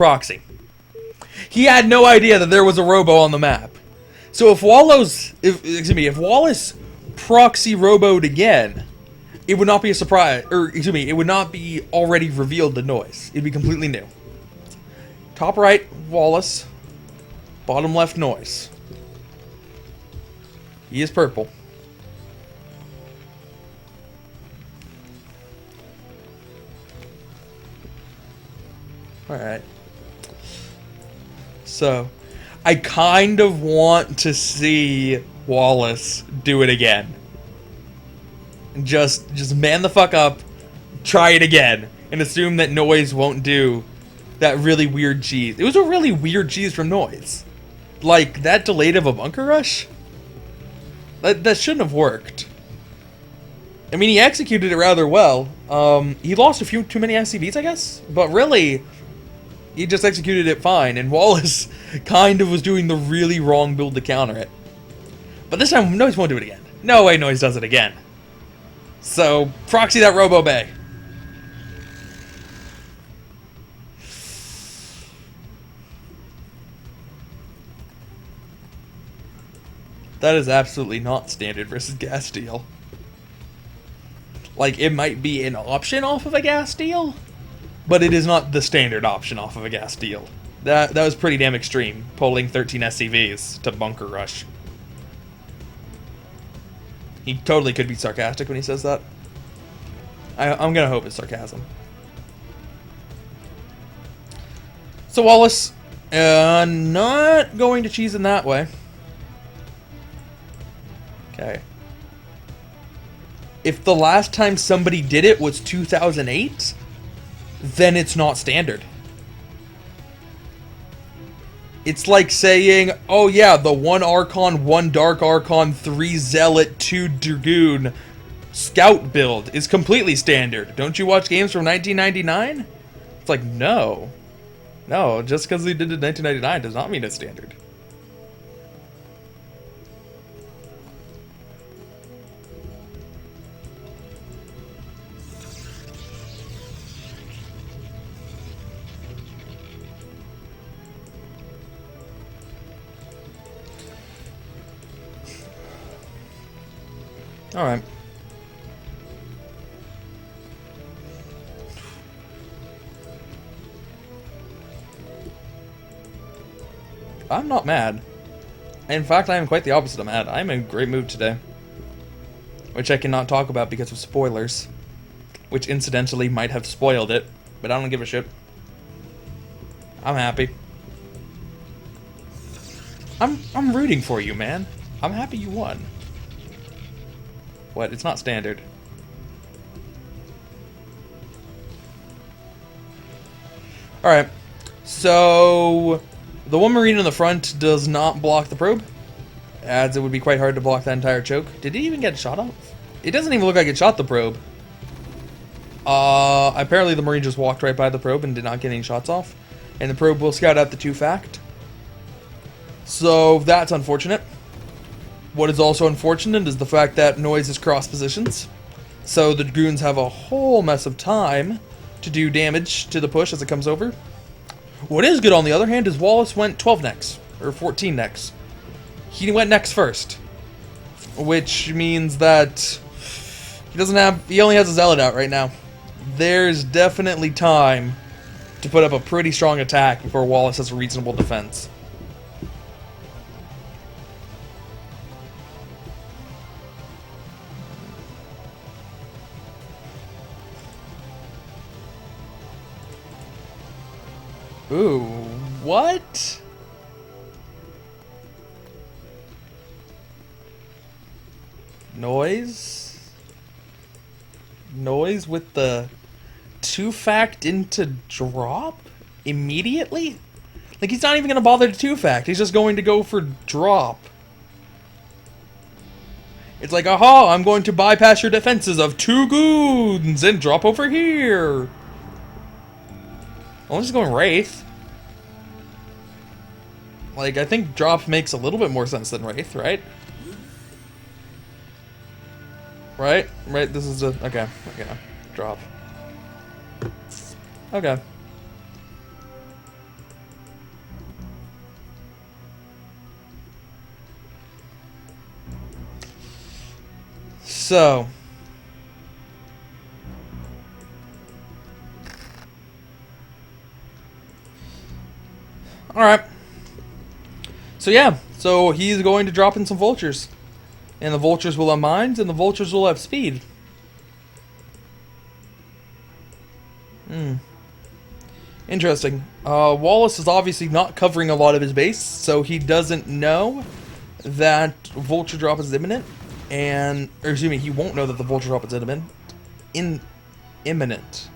Proxy. He had no idea that there was a robo on the map. So if Wallace proxy roboed again, it would not be a surprise, it would not be already revealed to NoisE. It'd be completely new. Top right, Wallace. Bottom left, NoisE. He is purple. Alright. So, I kind of want to see Wallace do it again. Just man the fuck up, try it again, and assume that NoisE won't do that really weird cheese. It was a really weird cheese from NoisE. Like, that delayed of a bunker rush? That shouldn't have worked. I mean, he executed it rather well. He lost a few too many SCVs, I guess? But really, he just executed it fine, and Wallace kind of was doing the really wrong build to counter it. But this time, NoisE won't do it again. No way NoisE does it again. So, proxy that Robo Bay. That is absolutely not standard versus gas steal. Like, it might be an option off of a gas steal, but it is not the standard option off of a gas steal. That was pretty damn extreme, pulling 13 SCVs to bunker rush. He totally could be sarcastic when he says that. I'm gonna hope it's sarcasm. So Wallace, not going to cheese in that way. Okay. If the last time somebody did it was 2008, then it's not standard. It's like saying, oh yeah, the 1 Archon, 1 Dark Archon, 3 Zealot, 2 Dragoon Scout build is completely standard. Don't you watch games from 1999? It's like, no. No, just because they did it in 1999 does not mean it's standard. Alright. I'm not mad. In fact, I am quite the opposite of mad. I'm in a great mood today. Which I cannot talk about because of spoilers. Which incidentally might have spoiled it. But I don't give a shit. I'm happy. I'm rooting for you, man. I'm happy you won. What? It's not standard. Alright. So, the one Marine in the front does not block the probe. As it would be quite hard to block that entire choke. Did he even get shot off? It doesn't even look like it shot the probe. Apparently the Marine just walked right by the probe and did not get any shots off. And the probe will scout out the 2 fact. So, that's unfortunate. What is also unfortunate is the fact that NoisE is cross positions. So the Dragoons have a whole mess of time to do damage to the push as it comes over. What is good on the other hand is Wallace went 12 necks, or 14 necks. He went necks first. Which means that he only has a Zealot out right now. There's definitely time to put up a pretty strong attack before Wallace has a reasonable defense. Ooh, what? NoisE? NoisE with the 2-fact into drop? Immediately? Like, he's not even gonna bother to 2-fact, he's just going to go for drop. It's like, aha, I'm going to bypass your defenses of 2 goons and drop over here. I'm just going Wraith. Like, I think drop makes a little bit more sense than Wraith, right? Right? Right, this is a... Okay, drop. Okay. So... Alright. So yeah, so he's going to drop in some vultures. And the vultures will have mines, and the vultures will have speed. Interesting. Wallace is obviously not covering a lot of his base, so he doesn't know that vulture drop is imminent. Or excuse me, he won't know that the vulture drop is imminent.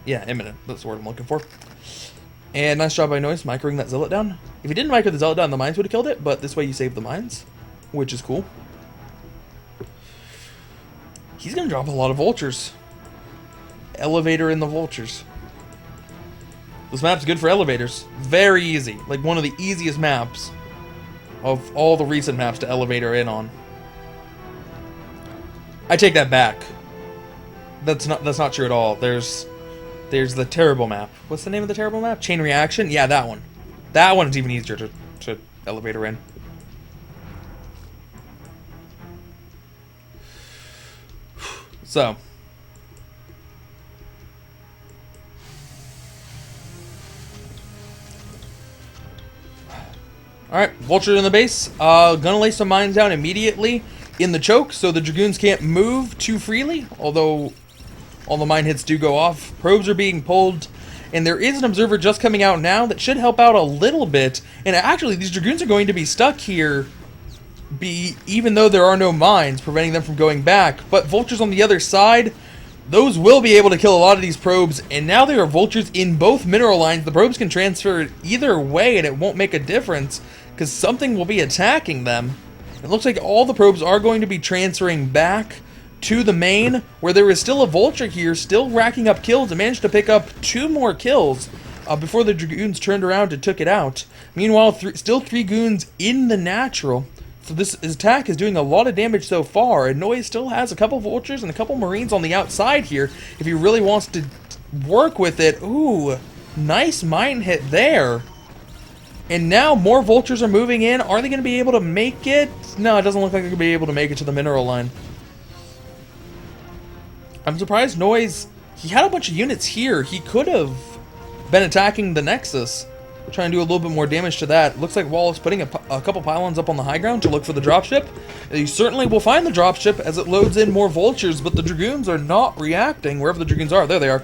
Yeah, imminent. That's the word I'm looking for. And nice job by NoisE, microing that zealot down. If you didn't micro the zealot down, the mines would have killed it, but this way you save the mines, which is cool. He's going to drop a lot of vultures. Elevator in the vultures. This map's good for elevators. Very easy. Like one of the easiest maps of all the recent maps to elevator in on. I take that back. That's not true at all. There's the terrible map. What's the name of the terrible map? Chain Reaction? Yeah, that one. That one is even easier to elevator in. So. Alright, vulture in the base. Gonna lay some mines down immediately in the choke so the Dragoons can't move too freely, although all the mine hits do go off. Probes are being pulled, and there is an observer just coming out now that should help out a little bit. And actually, these Dragoons are going to be stuck here, even though there are no mines preventing them from going back. But vultures on the other side, those will be able to kill a lot of these probes, and now there are vultures in both mineral lines. The probes can transfer either way, and it won't make a difference, because something will be attacking them. It looks like all the probes are going to be transferring back to the main, where there is still a vulture here, still racking up kills, and managed to pick up 2 more kills before the Dragoons turned around and took it out. Meanwhile, still 3 goons in the natural. So this attack is doing a lot of damage so far, and NoisE still has a couple vultures and a couple marines on the outside here if he really wants to work with it. Ooh, nice mine hit there. And now more vultures are moving in. Are they going to be able to make it? No, it doesn't look like they're going to be able to make it to the mineral line. I'm surprised NoisE, he had a bunch of units here. He could have been attacking the Nexus, trying to do a little bit more damage to that. Looks like Wallace putting a couple pylons up on the high ground to look for the dropship. You certainly will find the dropship as it loads in more vultures, but the Dragoons are not reacting, wherever the Dragoons are. There they are.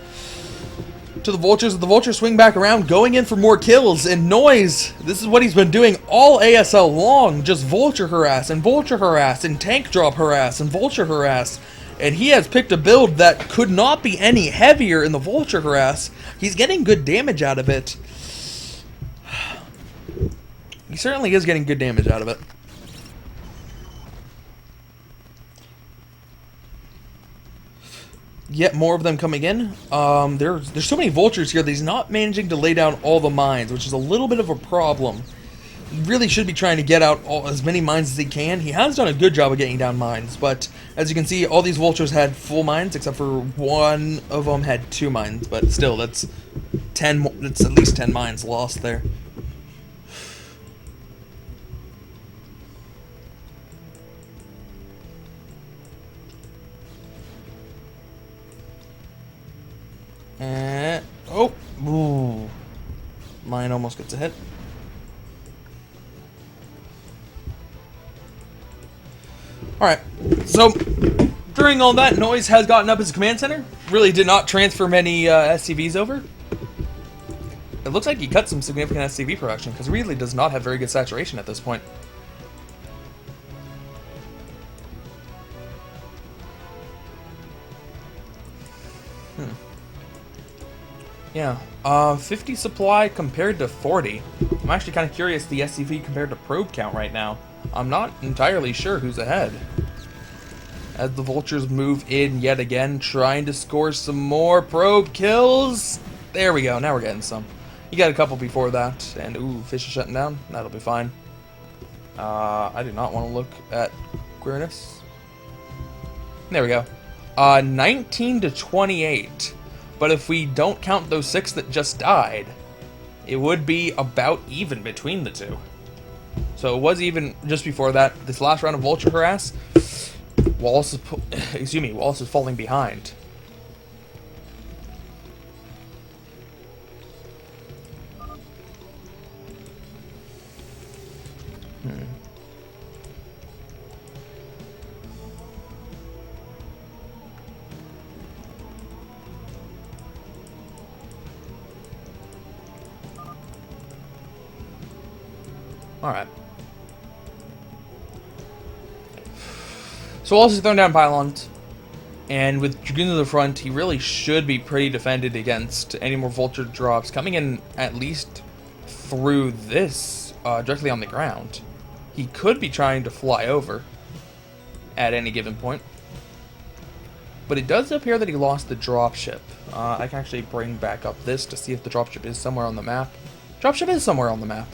To the vultures. The vultures swing back around, going in for more kills. And NoisE, this is what he's been doing all ASL long. Just vulture harass, and tank drop harass, and vulture harass. And he has picked a build that could not be any heavier in the vulture harass. He's getting good damage out of it. He certainly is getting good damage out of it. Yet more of them coming in. There's so many vultures here that he's not managing to lay down all the mines, which is a little bit of a problem. He really should be trying to get out as many mines as he can. He has done a good job of getting down mines, but as you can see, all these vultures had full mines, except for one of them had 2 mines. But still, that's 10. That's at least 10 mines lost there. Oh, ooh. Mine almost gets a hit. Alright, so during all that, NoisE has gotten up his command center. Really did not transfer many SCVs over. It looks like he cut some significant SCV production, because he really does not have very good saturation at this point. Yeah, 50 supply compared to 40. I'm actually kind of curious the SCV compared to probe count right now. I'm not entirely sure who's ahead. As the vultures move in yet again, trying to score some more probe kills. There we go, now we're getting some. You got a couple before that, and ooh, fish is shutting down. That'll be fine. I do not want to look at queerness. There we go. 19 to 28. But if we don't count those 6 that just died, it would be about even between the two. So it was even just before that. This last round of vulture harass, Wallace is, excuse me, Wallace is falling behind. Alright. So Wallace is throwing down pylons, and with Dragoons in the front, he really should be pretty defended against any more vulture drops coming in at least through this, directly on the ground. He could be trying to fly over at any given point. But it does appear that he lost the dropship. I can actually bring back up this to see if the dropship is somewhere on the map. Dropship is somewhere on the map.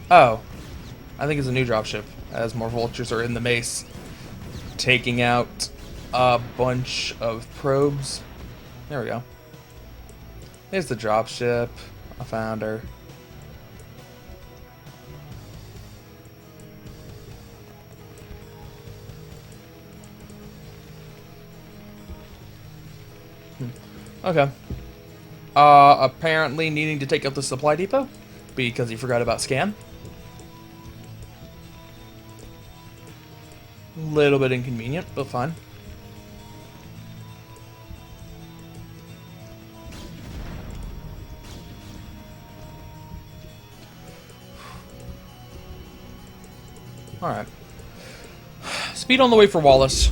Oh, I think it's a new dropship, as more vultures are in the mace, taking out a bunch of probes. There we go. There's the dropship. I found her. Okay. Apparently needing to take out the supply depot because he forgot about scan. Little bit inconvenient, but fine. Alright. Speed on the way for Wallace.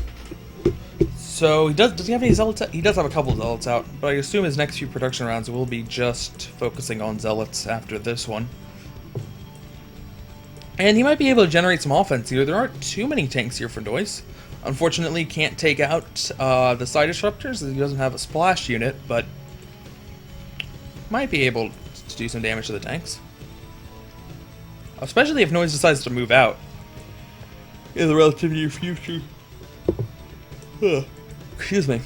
So, does he have any zealots out? He does have a couple of zealots out, but I assume his next few production rounds will be just focusing on zealots after this one. And he might be able to generate some offense here. There aren't too many tanks here for NoisE. Unfortunately, can't take out the side disruptors as he doesn't have a splash unit, but might be able to do some damage to the tanks. Especially if NoisE decides to move out in the relatively near future. Excuse me.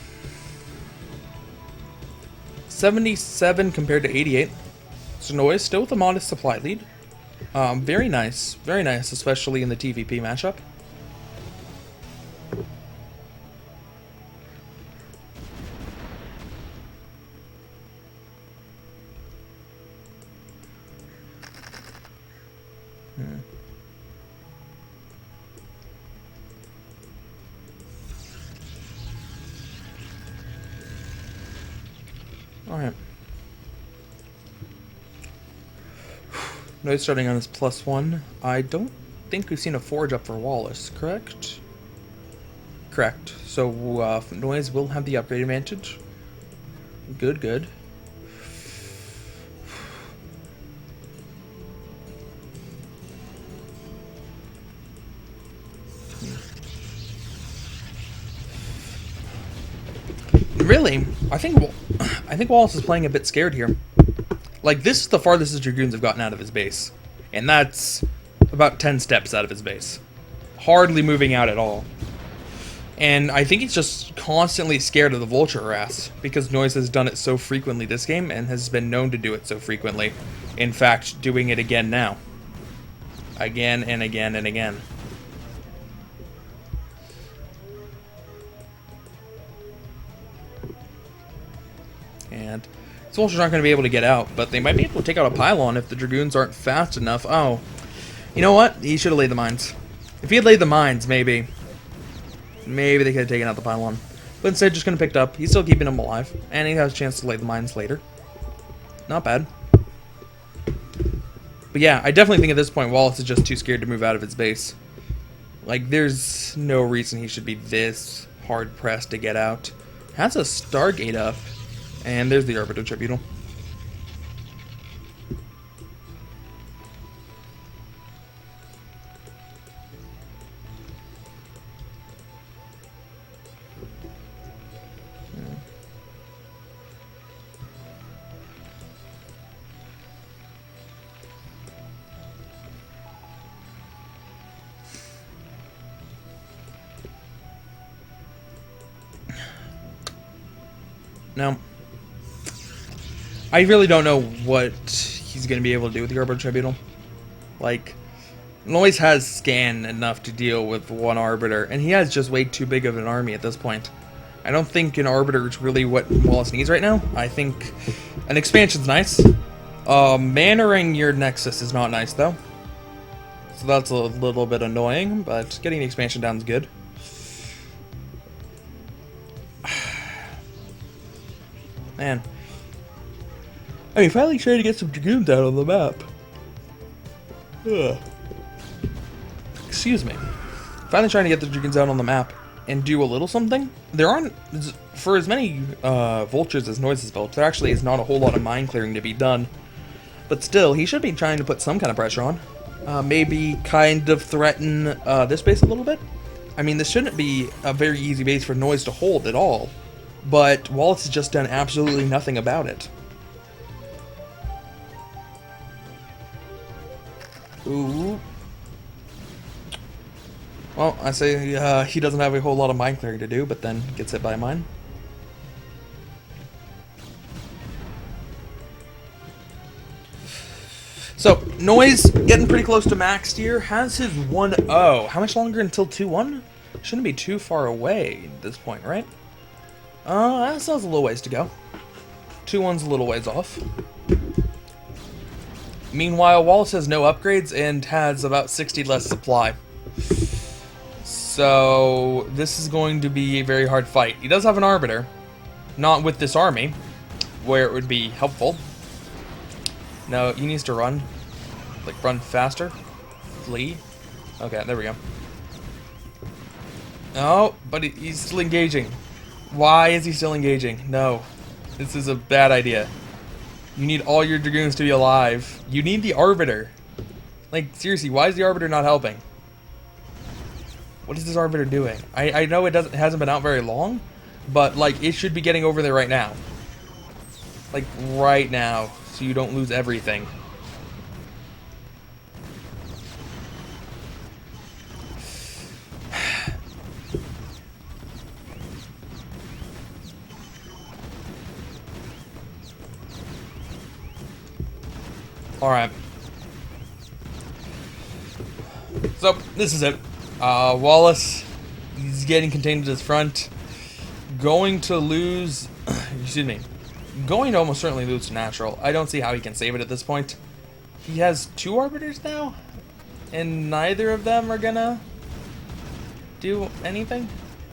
77 compared to 88. So NoisE still with a modest supply lead. Very nice, especially in the TVP matchup. Alright. NoisE starting on his +1. I don't think we've seen a forge up for Wallace, correct? Correct. So, NoisE will have the upgrade advantage. Good, good. Really, I think Wallace is playing a bit scared here. Like, this is the farthest his Dragoons have gotten out of his base. And that's about 10 steps out of his base. Hardly moving out at all. And I think he's just constantly scared of the vulture harass, because NoisE has done it so frequently this game, and has been known to do it so frequently. In fact, doing it again now. Again and again and again. And his vultures aren't going to be able to get out, but they might be able to take out a pylon if the Dragoons aren't fast enough. Oh, you know what? He should have laid the mines. If he had laid the mines, maybe they could have taken out the pylon. But instead, just going to pick it up. He's still keeping them alive, and he has a chance to lay the mines later. Not bad. But yeah, I definitely think at this point, Wallace is just too scared to move out of his base. Like, there's no reason he should be this hard-pressed to get out. Has a Stargate up. And there's the Arbiter Tribunal. Now, I really don't know what he's going to be able to do with the Arbiter Tribunal. Like, NoisE has scan enough to deal with one Arbiter, and he has just way too big of an army at this point. I don't think an Arbiter is really what Wallace needs right now. I think an expansion's nice. Mannering your Nexus is not nice, though. So that's a little bit annoying, but getting the expansion down is good. Man. I mean, finally trying to get some Dragoons out on the map. Ugh. Excuse me. Finally trying to get the Dragoons out on the map and do a little something. There aren't, for as many vultures as NoisE has built, there actually is not a whole lot of mine clearing to be done. But still, he should be trying to put some kind of pressure on. Maybe kind of threaten this base a little bit. I mean, this shouldn't be a very easy base for NoisE to hold at all. But Wallace has just done absolutely nothing about it. Ooh. Well, I say he doesn't have a whole lot of mine clearing to do, but then gets hit by a mine. So, NoisE getting pretty close to max here, has his 1-0. How much longer until 2-1? Shouldn't be too far away at this point, right? That still has a little ways to go. 2-1's a little ways off. Meanwhile, Wallace has no upgrades and has about 60 less supply. So, this is going to be a very hard fight. He does have an Arbiter. Not with this army, where it would be helpful. No, he needs to run. Like, run faster. Flee. Okay, there we go. Oh, but he's still engaging. Why is he still engaging? No. This is a bad idea. You need all your Dragoons to be alive. You need the Arbiter. Like, seriously, why is the Arbiter not helping? What is this Arbiter doing? I know it hasn't been out very long, but, like, it should be getting over there right now. Like, right now, so you don't lose everything. Alright. So, this is it. Wallace, he's getting contained at his front. Going to lose... excuse me. Going to almost certainly lose to Natural. I don't see how he can save it at this point. He has 2 Arbiters now? And neither of them are gonna do anything?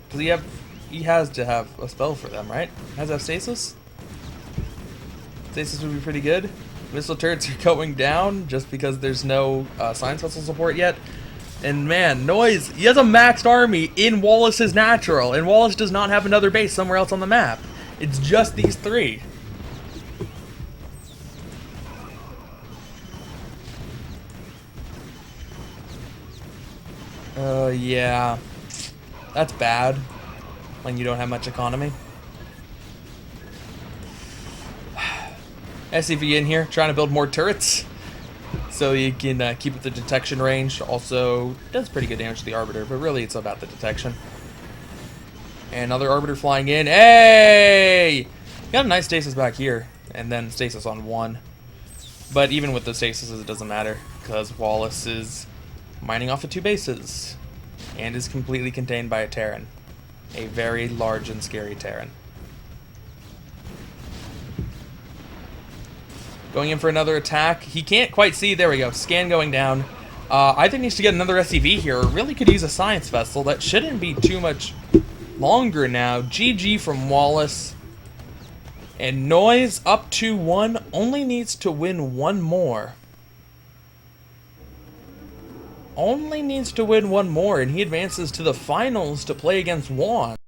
Because he has to have a spell for them, right? Has to have Stasis? Stasis would be pretty good. Missile turrets are going down just because there's no Science Vessel support yet. And man, NoisE, he has a maxed army in Wallace's Natural, and Wallace does not have another base somewhere else on the map. It's just these 3. Yeah. That's bad when you don't have much economy. SCV in here, trying to build more turrets so you can keep it the detection range. Also, does pretty good damage to the Arbiter, but really it's about the detection. And another Arbiter flying in. Hey! Got a nice stasis back here, and then stasis on 1. But even with the stasis, it doesn't matter, because Wallace is mining off of 2 bases, and is completely contained by a Terran. A very large and scary Terran. Going in for another attack. He can't quite see. There we go. Scan going down. I think he needs to get another SCV here. Really could use a Science Vessel. That shouldn't be too much longer now. GG from Wallace. And NoisE up 2-1. Only needs to win 1 more. Only needs to win 1 more. And he advances to the finals to play against Juan.